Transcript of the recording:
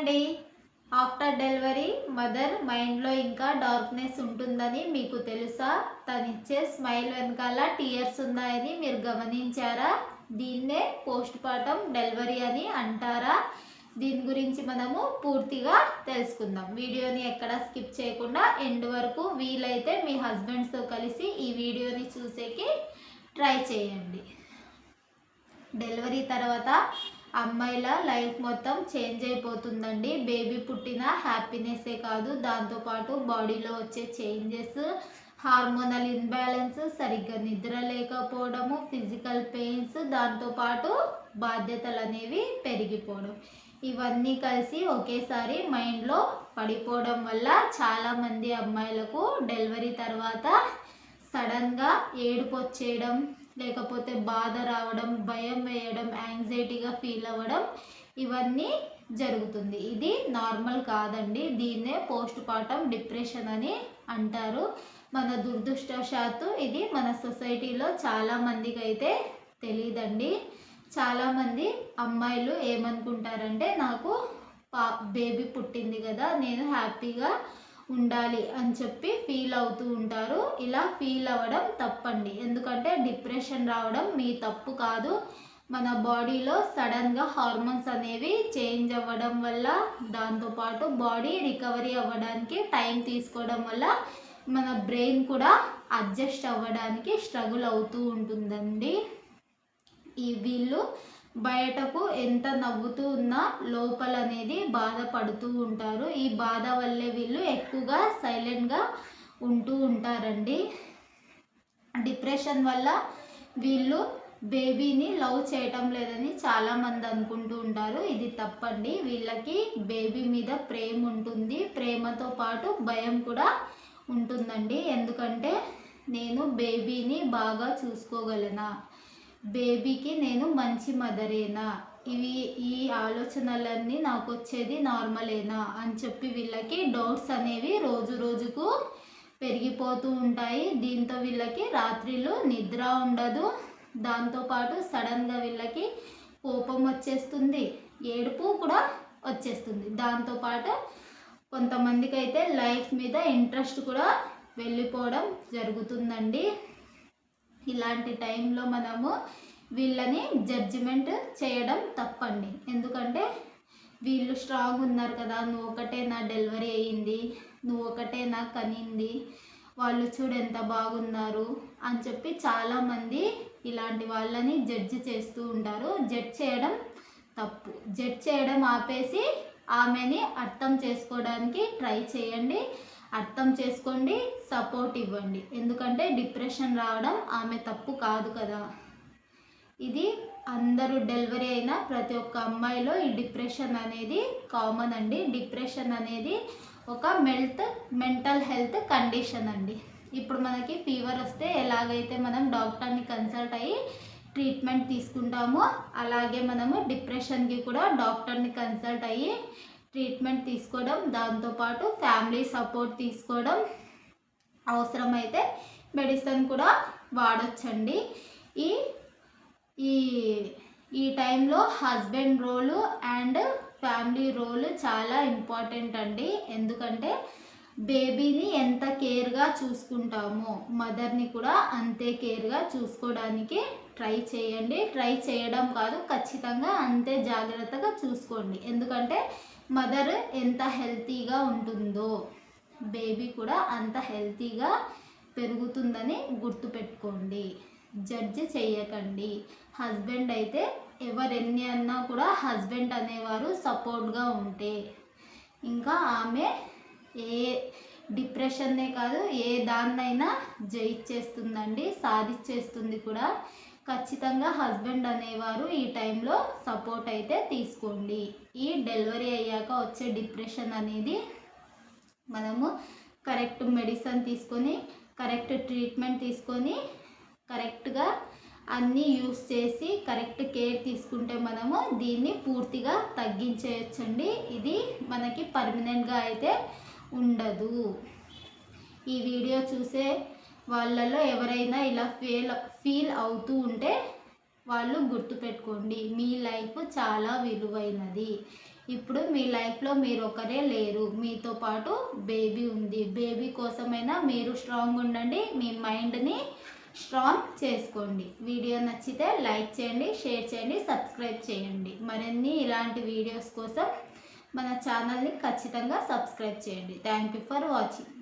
అండి. After delivery mother మైండ్లో ఇంకా డార్క్నెస్ ఉంటుందని మీకు తెలుసా? తనిచ్చే స్మైల్ వెనకాల టీయర్స్ ఉన్నాయని మీరు గమనించారా? దీన్నే పోస్ట్ పార్టం డెలివరీ అని అంటారా? దీని గురించి మనము పూర్తిగా తెలుసుకుందాం. వీడియోని ఎక్కడ స్కిప్ చేయకుండా ఎండ్ వరకు వీలైతే మీ హస్బెండ్స్తో కలిసి ఈ వీడియోని చూసేకి ట్రై చేయండి. డెలివరీ తర్వాత అమ్మాయిల లైఫ్ మొత్తం చేంజ్ అయిపోతుందండి. బేబీ పుట్టిన హ్యాపీనెస్సే కాదు, దాంతోపాటు బాడీలో వచ్చే చేంజెస్, హార్మోనల్ ఇన్బ్యాలెన్స్, సరిగ్గా నిద్ర లేకపోవడము, ఫిజికల్ పెయిన్స్, దాంతోపాటు బాధ్యతలు అనేవి పెరిగిపోవడం, ఇవన్నీ కలిసి ఒకేసారి మైండ్లో పడిపోవడం వల్ల చాలామంది అమ్మాయిలకు డెలివరీ తర్వాత సడన్గా ఏడుపు వచ్చేయడం, లేకపోతే బాధ రావడం, భయం వేయడం, యాంగ్జైటీగా ఫీల్ అవ్వడం, ఇవన్నీ జరుగుతుంది. ఇది నార్మల్ కాదండి. దీన్నే పోస్ట్ పార్టం డిప్రెషన్ అని అంటారు. మన దురదృష్టవశాత్తు ఇది మన సొసైటీలో చాలామందికి అయితే తెలియదండి. చాలామంది అమ్మాయిలు ఏమనుకుంటారంటే, నాకు బేబీ పుట్టింది కదా, నేను హ్యాపీగా ఉండాలి అని చెప్పి ఫీల్ అవుతూ ఉంటారు. ఇలా ఫీల్ అవ్వడం తప్పండి. ఎందుకంటే డిప్రెషన్ రావడం మీ తప్పు కాదు. మన బాడీలో సడన్గా హార్మోన్స్ అనేవి చేంజ్ అవ్వడం వల్ల, దాంతోపాటు బాడీ రికవరీ అవ్వడానికి టైం తీసుకోవడం వల్ల మన బ్రెయిన్ కూడా అడ్జస్ట్ అవ్వడానికి స్ట్రగుల్ అవుతూ ఉంటుందండి. వీళ్ళు బయటకు ఎంత నవ్వుతూ ఉన్నా లోపల అనేది బాధపడుతూ ఉంటారు. ఈ బాధ వల్లే వీళ్ళు ఎక్కువగా సైలెంట్గా ఉంటూ ఉంటారండి. డిప్రెషన్ వల్ల వీళ్ళు బేబీని లవ్ చేయటం లేదని చాలామంది అనుకుంటూ ఉంటారు. ఇది తప్పండి. వీళ్ళకి బేబీ మీద ప్రేమ ఉంటుంది, ప్రేమతో పాటు భయం కూడా ఉంటుందండి. ఎందుకంటే నేను బేబీని బాగా చూసుకోగలనా, బేబీకి నేను మంచి మదరేనా, ఈ ఆలోచనలన్నీ నాకు వచ్చేది నార్మలేనా అని చెప్పి వీళ్ళకి డౌట్స్ అనేవి రోజు రోజుకు పెరిగిపోతూ ఉంటాయి. దీంతో వీళ్ళకి రాత్రిళ్ళు నిద్ర ఉండదు. దాంతోపాటు సడన్గా వీళ్ళకి కోపం వచ్చేస్తుంది, ఏడుపు కూడా వచ్చేస్తుంది. దాంతోపాటు కొంతమందికి అయితే లైఫ్ మీద ఇంట్రెస్ట్ కూడా వెళ్ళిపోవడం జరుగుతుందండి. ఇలాంటి టైంలో మనము వీళ్ళని జడ్జిమెంట్ చేయడం తప్పండి. ఎందుకంటే వీళ్ళు స్ట్రాంగ్ ఉన్నారు కదా, నువ్వు ఒకటే నా డెలివరీ అయ్యింది, నువ్వు ఒకటే నా కనింది, వాళ్ళు చూడు ఎంత బాగున్నారు అని చెప్పి చాలామంది ఇలాంటి వాళ్ళని జడ్జి చేస్తూ ఉంటారు. జడ్జ్ చేయడం తప్పు. జడ్జ్ చేయడం ఆపేసి ఆమెని అర్థం చేసుకోవడానికి ట్రై చేయండి. అర్థం చేసుకోండి, సపోర్ట్ ఇవ్వండి. ఎందుకంటే డిప్రెషన్ రావడం ఆమె తప్పు కాదు కదా. ఇది అందరూ డెలివరీ అయిన ప్రతి ఒక్క అమ్మాయిలో ఈ డిప్రెషన్ అనేది కామన్ అండి. డిప్రెషన్ అనేది ఒక మెంటల్ హెల్త్ కండిషన్ అండి. ఇప్పుడు మనకి ఫీవర్ వస్తే ఎలాగైతే మనం డాక్టర్ని కన్సల్ట్ అయ్యి ట్రీట్మెంట్ తీసుకుంటామో, అలాగే మనము డిప్రెషన్కి కూడా డాక్టర్ని కన్సల్ట్ అయ్యి ట్రీట్మెంట్ తీసుకోవడం, దాంతోపాటు ఫ్యామిలీ సపోర్ట్ తీసుకోవడం, అవసరమైతే మెడిసిన్ కూడా వాడొచ్చండి. ఈ ఈ టైంలో హస్బెండ్ రోలు అండ్ ఫ్యామిలీ రోలు చాలా ఇంపార్టెంట్ అండి. ఎందుకంటే బేబీని ఎంత కేర్గా చూసుకుంటామో మదర్ని కూడా అంతే కేర్గా చూసుకోవడానికి ట్రై చేయండి. ట్రై చేయడం కాదు, ఖచ్చితంగా అంతే జాగ్రత్తగా చూసుకోండి. ఎందుకంటే మదర్ ఎంత హెల్తీగా ఉంటుందో బేబీ కూడా అంత హెల్తీగా పెరుగుతుందని గుర్తుపెట్టుకోండి. జడ్జి చేయకండి. హస్బెండ్ అయితే ఎవరెన్ని అన్నా కూడా హస్బెండ్ అనేవారు సపోర్ట్గా ఉంటే ఇంకా ఆమె ఏ డిప్రెషన్నే కాదు ఏ దాన్నైనా జయించేస్తుందండి, సాధించేస్తుంది కూడా. ఖచ్చితంగా హస్బెండ్ అనేవారు ఈ టైంలో సపోర్ట్ అయితే తీసుకోండి. ఈ డెలివరీ అయ్యాక వచ్చే డిప్రెషన్ అనేది మనము కరెక్ట్ మెడిసిన్ తీసుకొని, కరెక్ట్ ట్రీట్మెంట్ తీసుకొని, కరెక్ట్గా అన్నీ యూస్ చేసి కరెక్ట్ కేర్ తీసుకుంటే మనము దీన్ని పూర్తిగా తగ్గించేయచ్చండి. ఇది మనకి పర్మనెంట్గా అయితే ఉండదు. ఈ వీడియో చూసే వాళ్ళలో ఎవరైనా ఇలా ఫీల్ అవుతూ ఉంటే వాళ్ళు గుర్తుపెట్టుకోండి, మీ లైఫ్ చాలా విలువైనది. ఇప్పుడు మీ లైఫ్లో మీరు ఒకరే లేరు, మీతో పాటు బేబీ ఉంది. బేబీ కోసమైనా మీరు స్ట్రాంగ్ ఉండండి, మీ మైండ్ని స్ట్రాంగ్ చేసుకోండి. వీడియో నచ్చితే లైక్ చేయండి, షేర్ చేయండి, సబ్స్క్రైబ్ చేయండి. మరిన్ని ఇలాంటి వీడియోస్ కోసం మన ఛానల్ని ఖచ్చితంగా సబ్స్క్రైబ్ చేయండి. Thank you for watching.